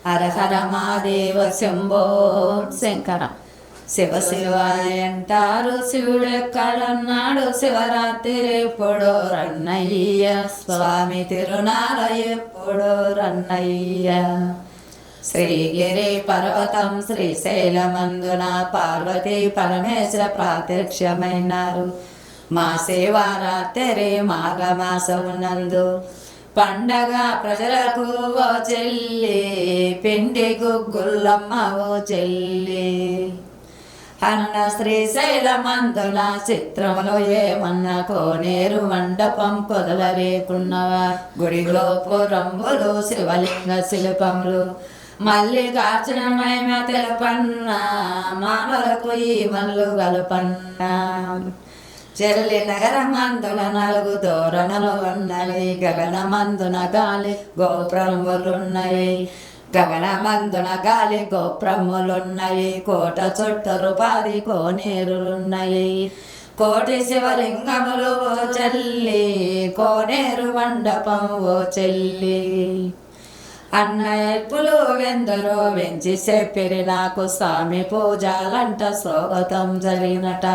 హర హర మహాదేవ శంభో శంకర. శివ శివ అంటారు శివుడెక్కడన్నాడు, శివరాత్రి ఎప్పుడో రన్నయ్య, స్వామి తిరునాల ఎప్పుడో రన్నయ్య. శ్రీగిరి పర్వతం శ్రీశైలమందున పార్వతీ పరమేశ్వర ప్రత్యక్షమైనారు. మా శివరాత్రి మాఘమాసమునందు పండగ ప్రజలకు ఓ చెల్లి, పిండి గుగ్గుల్లమ్మ ఓ చెల్లి. అన్న శ్రీశైలమందున చిత్రములో ఏమన్నా కోనేరు మండపం కొదలరేకున్నవా, గుడిలో పురంబులు శివలింగ శిల్పములు మల్లికార్జునమైన తెలపన్న, మామలకు ఈ మల్లు గలుపన్నా. చెల్లి నగరమందున 4 తోరణలు ఉన్నవి, గగనమందున గాలి గోపురములున్నవి, గగనమందున గాలి గోపురములున్నవి. కోట చుట్టూ 10 కోనేరులున్నవి, కోటి శివలింగములు ఓ చెల్లి, కోనేరు మండపం ఓ చెల్లి. అన్న ఎప్పులు వెందరో వెంచి చెప్పిరి నాకు, స్వామి పూజలంట స్వాగతం జరిగినట,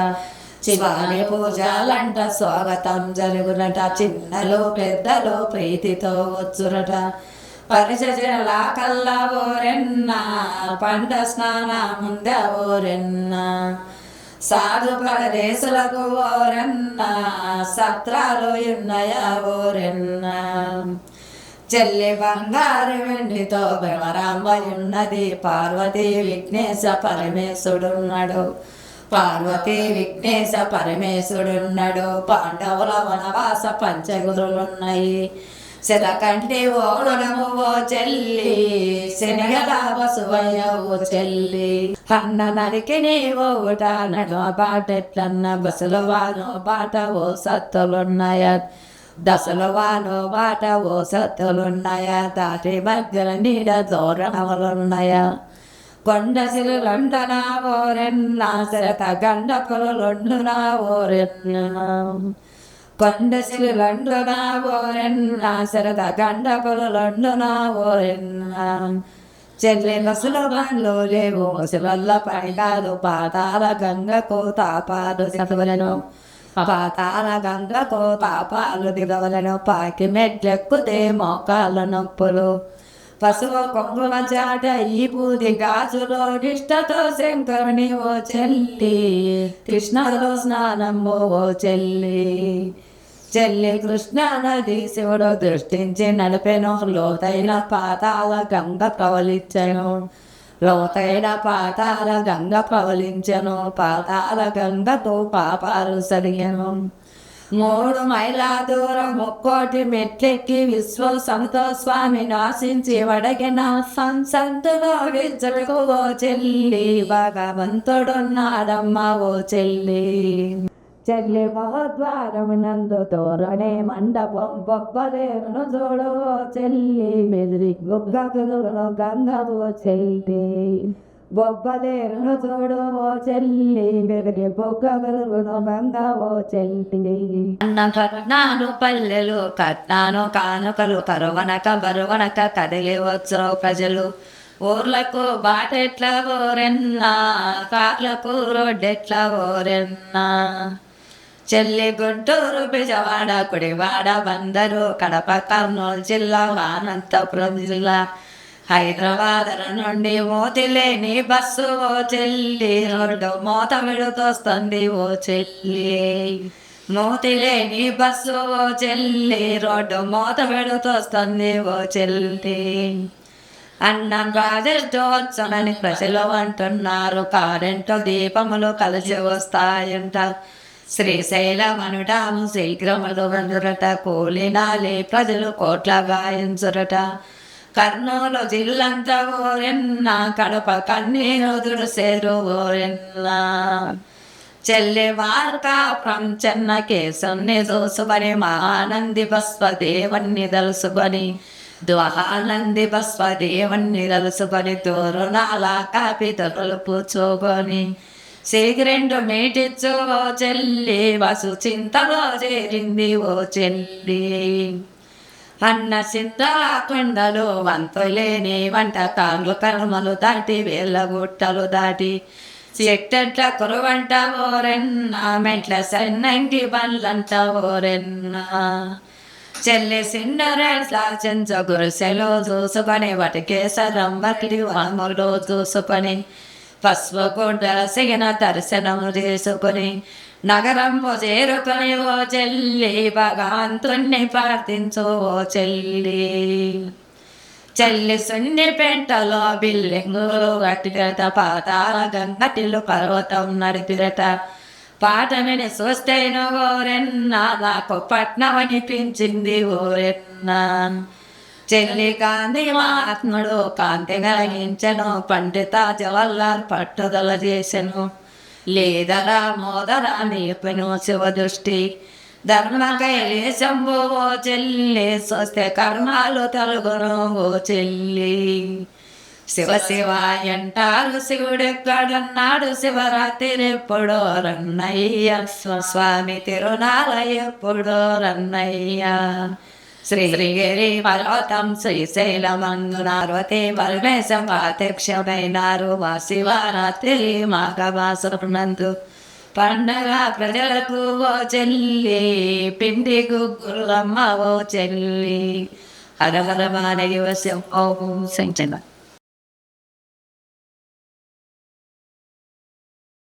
శివాని పూజలంట స్వాగతం జరుగునట. చిన్నలు పెద్దలు ప్రీతితో వచ్చురట, పరిచజల కల్లా ఓరెన్న, పండ స్నాన ముందే ఓరెన్న. సాధు పరదేశులకు ఓరెన్న, సత్రాలు ఉన్నాయా ఓరెన్న. చెల్లి బంగారు వెండితో భ్రమరాంబ ఉన్నది, పార్వతీ విఘ్నేశ పరమేశుడున్నాడు, పార్వతీ విఘ్నేశ పరమేశుడున్నాడు. పాండవుల వనవాస పంచగురులున్నాయి, శతకంటి ఓడునము ఓ చెల్లి, శనగల బసువయ్య ఓ చెల్లి. అన్న నరికి నీ ఓట నడవ బాటెట్లన్న, బస్సుల వానో బాట ఓ సత్తులున్నాయా, దశల వానో బాట ఓ సత్తులున్నాయా. దాటి మధ్యల నీడ దూరణములున్నాయా, కొండసిలు లండన ఓరెన్న, శరత గండ పొలలుండున ఓరెన్న. కొండసిలు లండున ఓరెన్న, శరత గండ పొలలుండున ఓరెన్న. చెల్లి బస్సుల బండ్లు లేవు, ముసలల్ల పైగాలు, పాతాల గంగకు తాపాలు చదవలను, పాతాల గంగకు తాపాలు దిగవలను. పాకి మెట్లెక్కుతే మోకాళ్ళ నొప్పులు, పశువు కొంగుల చాట ఈ పూది గాజులో, నిష్టతో శంకరుని ఓ చెల్లి, కృష్ణలో స్నానము ఓ చెల్లి. చెల్లి కృష్ణ నది శివుడు దృష్టించి నడిపెను, లోతైన పాతాల గంగ ప్రవలించెను, లోతైన పాతాల గంగ ప్రవలించెను. పాతాల గంగతో పాపాలు సరిగెను. 3 మైళ్ళ దూరం 3 మెట్లెక్కి విశ్వసంతో స్వామి నాశించి వడగిన, సంతులో విచ్చలకు ఓ చెల్లి, భగవంతుడున్నాడమ్మ ఓ చెల్లి. చెల్లి మహద్వారమునందు తోరణే మండపం, బొబ్బలేరును చూడు ఓ చెల్లి, మెదిరి గుగ్గలు గంగ ఓ చెల్లి. బొబ్బలేరును చూడు ఓ చెల్లి, మెదిరి బొగ్గలు గంగ ఓ చెల్లి. అన్న కట్నాను పల్లెలు, కట్నాను కానుకలు, కరువనక బరువనక కదిలి వచ్చు ప్రజలు. ఊర్లకు బాటెట్ల ఓరెన్నా, కార్లకు రోడ్డెట్ల ఓరెన్నా. చెల్లి గుంటూరు బిజవాడ కుడివాడ బందరు, కడప కర్నూలు జిల్లా అనంతపురం జిల్లా, హైదరాబాద్ నుండి మోతిలేని బస్సు ఓ చెల్లి, రోడ్డు మోత విడుతొస్తుంది ఓ చెల్లి. మోతిలేని బస్సు ఓ చెల్లి, రోడ్డు మోత విడుతొస్తుంది ఓ చెల్లి. అన్నం రాజోత్సవని ప్రజలు అంటున్నారు, కరెంటు దీపములు కలిసి వస్తాయంట. శ్రీశైలమనుటాము శీఘ్రములు వందురట, కూలినాలే ప్రజలు కోట్ల గాయించురట. కర్నూలు జిల్లంతా ఓరెన్న, కడప కన్నీరు దురుసేరు ఓరెన్న. చెల్లి మార్కాపురం చెన్న కేసుని చూసుకొని, మహానంది బస్వదేవన్ని దలుసుకొని, ద్వానంది బస్వదేవన్ని దలుసుకొని, తోరణాల కాపితలు పూచుకొని, సిగరెండు మీటిచ్చు ఓ చెల్లి, వసు చింతలో చేరింది ఓ చెల్లి. అన్న సింత కొండలు వంతులేని వంటకాలు కర్మలు దాటి వేళ్ళ గుట్టలు దాటి చెట్టెట్ల కురువంట ఓరెన్న మెట్ల సన్నంగి బండ్లంట ఓరెన్న చెల్లి సిండరేట్ల చెంచ గురిసెలో చూసుకొని వటికేసరం వకిలి వాములో చూసుకొని పసుపు గుడ్డల సిగిన దర్శనం చేసుకొని నగరంలో చేరుకొని ఓ చెల్లి భగవంతుణ్ణి ప్రార్థించు ఓ చెల్లి చెల్లి సున్ని పెంటలో బిల్లింగులు గట్టిగట పాతాల గంగటిలు పర్వతం నడిపిరట పాట విని చూస్తేను ఓరెన్నా నాకు పట్నం అనిపించింది ఓరెన్నా చెల్లి కాంతి మహాత్ముడు కాంతి కలిగించను పండిత జవహర్లాల్ పట్టుదల చేసెను లేదరా మోదరా నేర్పెను శివదృష్టి ధర్మ కైలేశంబు ఓ చెల్లి స్వస్తి కర్మాలు తలుగును ఓ చెల్లి శివ శివ అంటారు శివుడెక్కడున్నాడు శివరాత్రి ఎప్పుడో రన్నయ్య స్వామి తిరునాళ ఎప్పుడో రన్నయ్య శ్రీగిరి పర్వతం శ్రీశైలమందునార్వతి పరమేశం ప్రత్యక్షమైనారు మా శివరాత్రి మాఘమాసనందు పండగ ప్రజలకు ఓ చెల్లి పిండి గుగ్గులమ్మ ఓ చెల్లి హర హర మహాదేవ శంభో శంకర